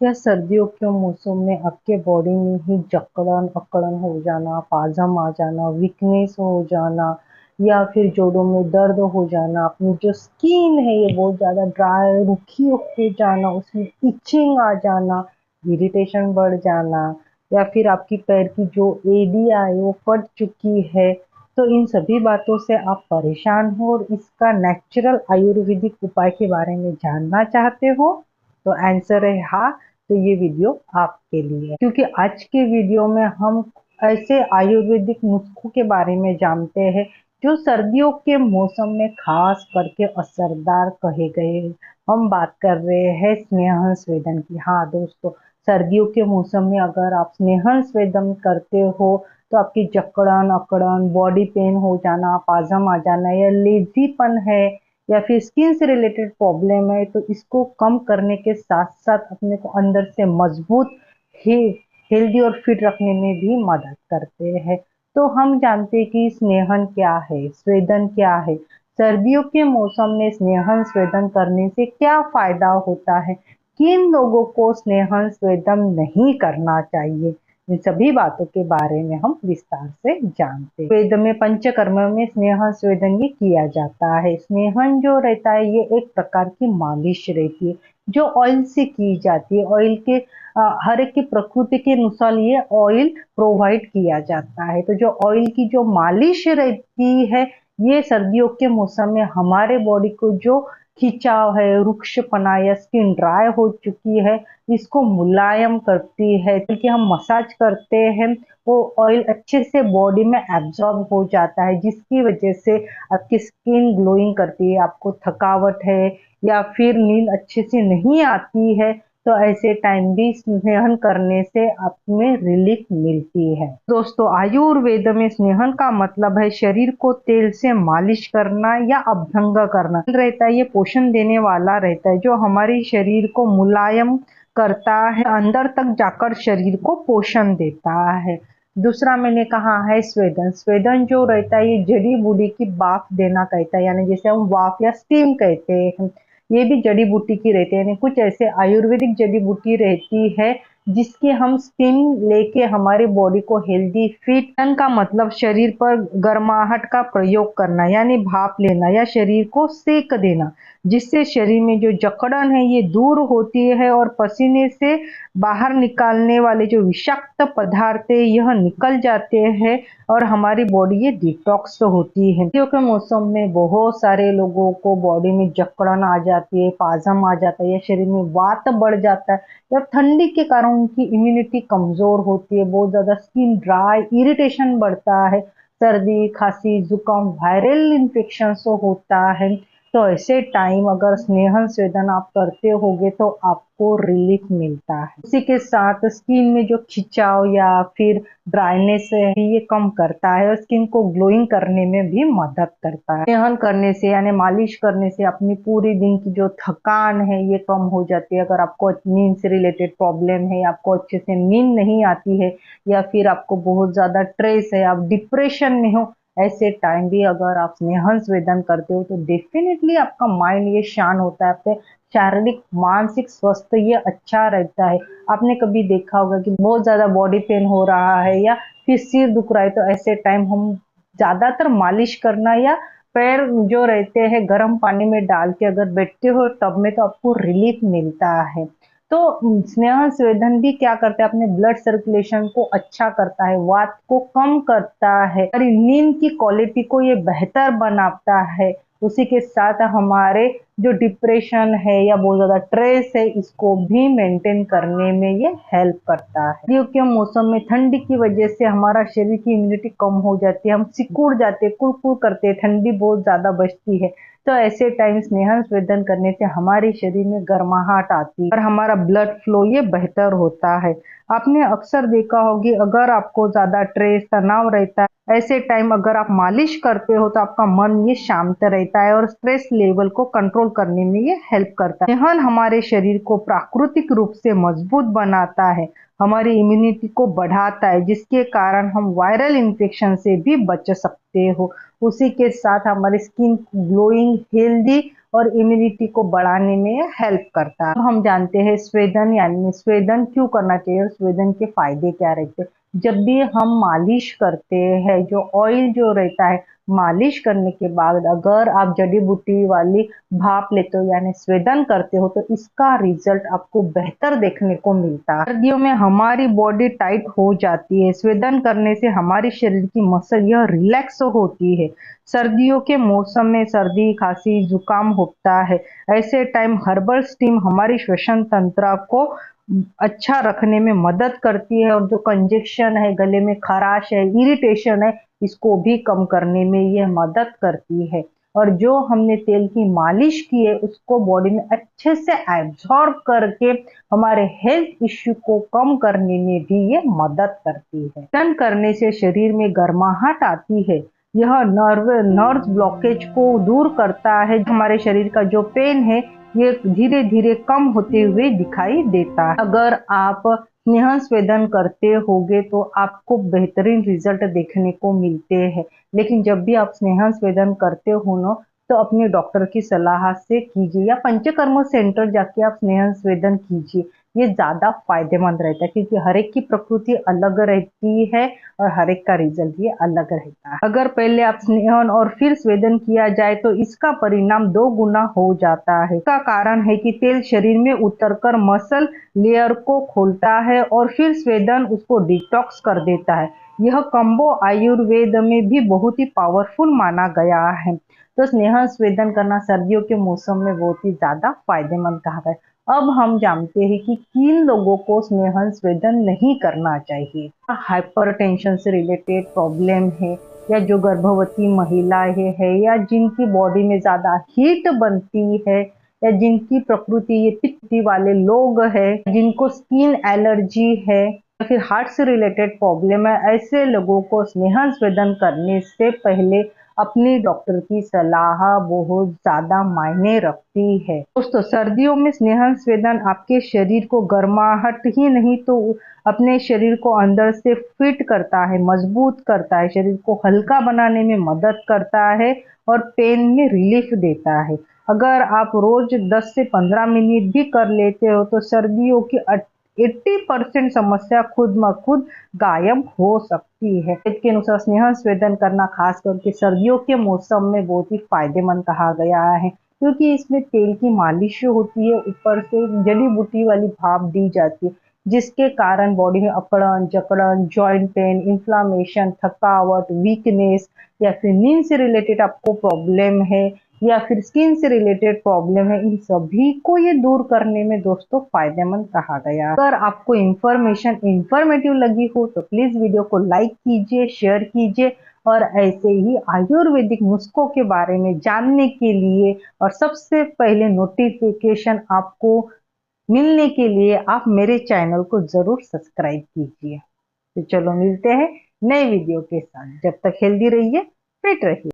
क्या सर्दियों के मौसम में आपके बॉडी में ही जकड़न अकड़न हो जाना, पाजम आ जाना, वीकनेस हो जाना या फिर जोड़ों में दर्द हो जाना, अपनी जो स्किन है ये बहुत ज़्यादा ड्राई रूखी होके जाना, उसमें इचिंग आ जाना, इरिटेशन बढ़ जाना या फिर आपकी पैर की जो एड़ियाँ है वो फट चुकी है, तो इन सभी बातों से आप परेशान हो और इसका नेचुरल आयुर्वेदिक उपाय के बारे में जानना चाहते हो? तो आंसर है हाँ। तो ये वीडियो आपके लिए है क्योंकि आज के वीडियो में हम ऐसे आयुर्वेदिक नुस्खों के बारे में जानते हैं जो सर्दियों के मौसम में खास करके असरदार कहे गए हैं। हम बात कर रहे हैं स्नेहन स्वेदन की। हाँ दोस्तों, सर्दियों के मौसम में अगर आप स्नेहन स्वेदन करते हो तो आपकी जकड़न अकड़न, बॉडी पेन हो जाना, पाजम आ जाना या लेजीपन है या फिर स्किन से रिलेटेड प्रॉब्लम है, तो इसको कम करने के साथ साथ अपने को अंदर से मजबूत ही हेल्दी और फिट रखने में भी मदद करते हैं। तो हम जानते हैं कि स्नेहन क्या है, स्वेदन क्या है, सर्दियों के मौसम में स्नेहन स्वेदन करने से क्या फायदा होता है, किन लोगों को स्नेहन स्वेदन नहीं करना चाहिए, इन सभी बातों के बारे में हम विस्तार से जानते हैं। वेद में पंचकर्म में स्नेहन स्वेदन ये किया जाता है। स्नेहन जो रहता है ये एक प्रकार की मालिश रहती है जो ऑयल से की जाती है। ऑयल के हर एक की प्रकृति के अनुसार ये ऑयल प्रोवाइड किया जाता है। तो जो ऑयल की जो मालिश रहती है ये सर्दियों के मौसम में हमारे बॉडी को जो खिंचाव है, रुक्षपना या स्किन ड्राई हो चुकी है, इसको मुलायम करती है। क्योंकि हम मसाज करते हैं वो ऑयल अच्छे से बॉडी में एब्जॉर्ब हो जाता है, जिसकी वजह से आपकी स्किन ग्लोइंग करती है। आपको थकावट है या फिर नींद अच्छे से नहीं आती है तो ऐसे टाइम भी स्नेहन करने से आप में रिलीफ मिलती है। दोस्तों, आयुर्वेद में स्नेहन का मतलब है शरीर को तेल से मालिश करना या अभ्यंग करना रहता है। ये पोषण देने वाला रहता है जो हमारे शरीर को मुलायम करता है, अंदर तक जाकर शरीर को पोषण देता है। दूसरा मैंने कहा है स्वेदन। स्वेदन जो रहता है ये जड़ी बूटी की भाप देना कहता है, यानी जैसे हम वाफ या स्टीम कहते हैं, ये भी जड़ी बूटी की रहती है। यानी कुछ ऐसे आयुर्वेदिक जड़ी बूटी रहती है जिसके हम स्टीम लेके हमारी बॉडी को हेल्दी फिट का मतलब शरीर पर गर्माहट का प्रयोग करना, यानी भाप लेना या शरीर को सेक देना, जिससे शरीर में जो जकड़न है ये दूर होती है और पसीने से बाहर निकालने वाले जो विषाक्त पदार्थ है यह निकल जाते हैं और हमारी बॉडी ये डिटॉक्स होती है। सर्दियों के मौसम में बहुत सारे लोगों को बॉडी में जकड़न आ जाती है, पाजम आ जाता है या शरीर में वात बढ़ जाता है या ठंडी के कारण उनकी इम्यूनिटी कमजोर होती है, बहुत ज्यादा स्किन ड्राई, इरिटेशन बढ़ता है, सर्दी खांसी जुकाम वायरल इन्फेक्शन होता है। तो ऐसे टाइम अगर स्नेहन स्वेदन आप करते होगे तो आपको रिलीफ मिलता है। उसी के साथ स्किन में जो खिंचाव या फिर ड्राइनेस है ये कम करता है और स्किन को ग्लोइंग करने में भी मदद करता है। स्नेहन करने से यानी मालिश करने से अपनी पूरी दिन की जो थकान है ये कम हो जाती है। अगर आपको नींद से रिलेटेड प्रॉब्लम है, आपको अच्छे से नींद नहीं आती है या फिर आपको बहुत ज्यादा स्ट्रेस है, आप डिप्रेशन में हो, ऐसे टाइम भी अगर आप स्नेहन स्वेदन करते हो तो डेफिनेटली आपका माइंड ये शांत होता है, आपके शारीरिक मानसिक स्वास्थ्य ये अच्छा रहता है। आपने कभी देखा होगा कि बहुत ज्यादा बॉडी पेन हो रहा है या फिर सिर दुख रहा है तो ऐसे टाइम हम ज्यादातर मालिश करना या पैर जो रहते हैं गर्म पानी में डाल के अगर बैठते हो टब में तो आपको रिलीफ मिलता है। तो स्नेहन स्वेदन भी क्या करता है, अपने ब्लड सर्कुलेशन को अच्छा करता है, वात को कम करता है और नींद की क्वालिटी को ये बेहतर बनाता है। उसी के साथ हमारे जो डिप्रेशन है या बहुत ज्यादा स्ट्रेस है इसको भी मेंटेन करने में ये हेल्प करता है। सर्दियों के मौसम में ठंडी की वजह से हमारा शरीर की इम्यूनिटी कम हो जाती है, हम सिकुड़ जाते, कुड़कुड़ करते हैं, ठंडी बहुत ज्यादा बचती है। तो ऐसे टाइम स्नेहन स्वेदन करने से हमारे शरीर में गर्माहट आती है और हमारा ब्लड फ्लो ये बेहतर होता है। आपने अक्सर देखा होगी अगर आपको ज्यादा स्ट्रेस तनाव रहता है ऐसे टाइम अगर आप मालिश करते हो तो आपका मन ये शांत रहता है और स्ट्रेस लेवल को कंट्रोल करने में ये हेल्प करता है। स्नेहन हमारे शरीर को प्राकृतिक रूप से मजबूत बनाता है हमारी इम्यूनिटी को बढ़ाता है, जिसके कारण हम वायरल इन्फेक्शन से भी बच सकते हो। उसी के साथ हमारी स्किन ग्लोइंग, हेल्दी और इम्यूनिटी को बढ़ाने में हेल्प करता है। तो हम जानते हैं स्वेदन, यानी स्वेदन क्यों करना चाहिए और स्वेदन के फायदे क्या रहते हैं। जब भी हम मालिश करते हैं, जो ऑयल जो रहता है, मालिश करने के बाद अगर आप जड़ी बूटी वाली भाप लेते हो यानी स्वेदन करते हो, तो इसका रिजल्ट आपको बेहतर देखने को मिलता है। सर्दियों में हमारी बॉडी टाइट हो जाती है, स्वेदन करने से हमारे शरीर की मसल यह रिलैक्स होती है। सर्दियों के मौसम में सर्दी, खांसी, जुकाम होता है, ऐसे टाइम हर्बल स्टीम हमारी श्वसन तंत्र को अच्छा रखने में मदद करती है, और जो कंजेक्शन है, गले में खराश है, इरिटेशन है, इसको भी कम करने में यह मदद करती है। और जो हमने तेल की मालिश की है, उसको बॉडी में अच्छे से एब्जॉर्ब करके हमारे हेल्थ इश्यू को कम करने में भी ये मदद करती है। स्वेदन करने से शरीर में गर्माहट आती है, यह नर्व ब्लॉकेज को दूर करता है। हमारे शरीर का जो पेन है, ये धीरे धीरे कम होते हुए दिखाई देता है। अगर आप स्नेह स्वेदन करते होगे तो आपको बेहतरीन रिजल्ट देखने को मिलते हैं। लेकिन जब भी आप स्नेह स्वेदन करते हो ना, तो अपने डॉक्टर की सलाह से कीजिए, या पंचकर्म सेंटर जाके आप स्नेह स्वेदन कीजिए। ये ज्यादा फायदेमंद रहता है, क्योंकि हर एक की प्रकृति अलग रहती है और हर एक का रिजल्ट ये अलग रहता है। अगर पहले आप स्नेहन और फिर स्वेदन किया जाए तो इसका परिणाम 2 गुना हो जाता है। इसका कारण है कि तेल शरीर में उतरकर मसल लेयर को खोलता है और फिर स्वेदन उसको डिटॉक्स कर देता है। यह कॉम्बो आयुर्वेद में भी बहुत ही पावरफुल माना गया है। तो स्नेह स्वेदन करना सर्दियों के मौसम में बहुत ही ज्यादा फायदेमंद कहा गया। अब हम जानते हैं कि किन लोगों को स्नेह स्वेदन नहीं करना चाहिए। हाइपरटेंशन से रिलेटेड प्रॉब्लम है, या जो गर्भवती महिलाएं है, या जिनकी बॉडी में ज्यादा हीट बनती है, या जिनकी प्रकृति ये पित्ती वाले लोग है, जिनको स्किन एलर्जी है, या फिर हार्ट से रिलेटेड प्रॉब्लम है, ऐसे लोगों को स्नेह स्वेदन करने से पहले अपनी डॉक्टर की सलाह बहुत ज्यादा मायने रखती है। दोस्तों, सर्दियों में स्नेह स्वेदन आपके शरीर को गर्माहट ही नहीं तो अपने शरीर को अंदर से फिट करता है, मजबूत करता है, शरीर को हल्का बनाने में मदद करता है और पेन में रिलीफ देता है। अगर आप रोज 10 से 15 मिनट भी कर लेते हो तो सर्दियों की 80% समस्या खुद ब खुद गायब हो सकती है। इसके अनुसार स्नेह स्वेदन करना खास करके सर्दियों के मौसम में बहुत ही फायदेमंद कहा गया है, क्योंकि इसमें तेल की मालिश होती है, ऊपर से जड़ी बूटी वाली भाप दी जाती है, जिसके कारण बॉडी में अकड़न, जकड़न, जॉइंट पेन, इन्फ्लामेशन, थकावट, वीकनेस, या फिर नींद से रिलेटेड आपको प्रॉब्लम है, या फिर स्किन से रिलेटेड प्रॉब्लम है, इन सभी को ये दूर करने में दोस्तों फायदेमंद कहा गया। अगर आपको इंफॉर्मेशन इंफॉर्मेटिव लगी हो तो प्लीज वीडियो को लाइक कीजिए, शेयर कीजिए, और ऐसे ही आयुर्वेदिक नुस्खों के बारे में जानने के लिए और सबसे पहले नोटिफिकेशन आपको मिलने के लिए आप मेरे चैनल को जरूर सब्सक्राइब कीजिए। तो चलो मिलते हैं नए वीडियो के साथ। जब तक हेल्दी रहिए, फिट रहिए।